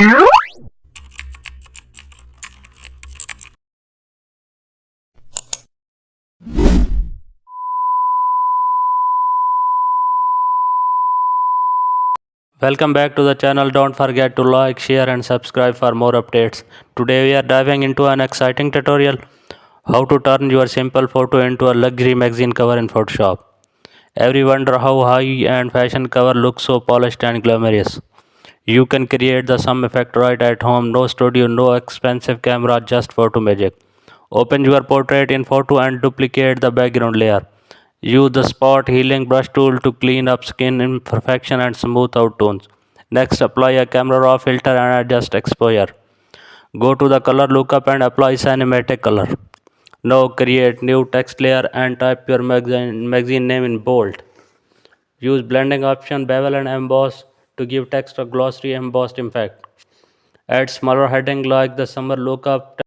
Welcome back to the channel. Don't forget to like, share and subscribe for more updates. Today we are diving into an exciting tutorial, how to turn your simple photo into a luxury magazine cover in Photoshop. Ever wonder how high-end fashion cover looks so polished and glamorous? You can create the same effect right at home. No studio, no expensive camera, just photo magic. Open your portrait in photo and duplicate the background layer. Use the spot healing brush tool to clean up skin imperfection and smooth out tones. Next, apply a camera raw filter and adjust exposure. Go to the color lookup and apply cinematic color. Now create new text layer and type your magazine name in bold. Use blending option bevel and emboss to give text a glossy embossed effect. Add smaller heading like the summer lookup.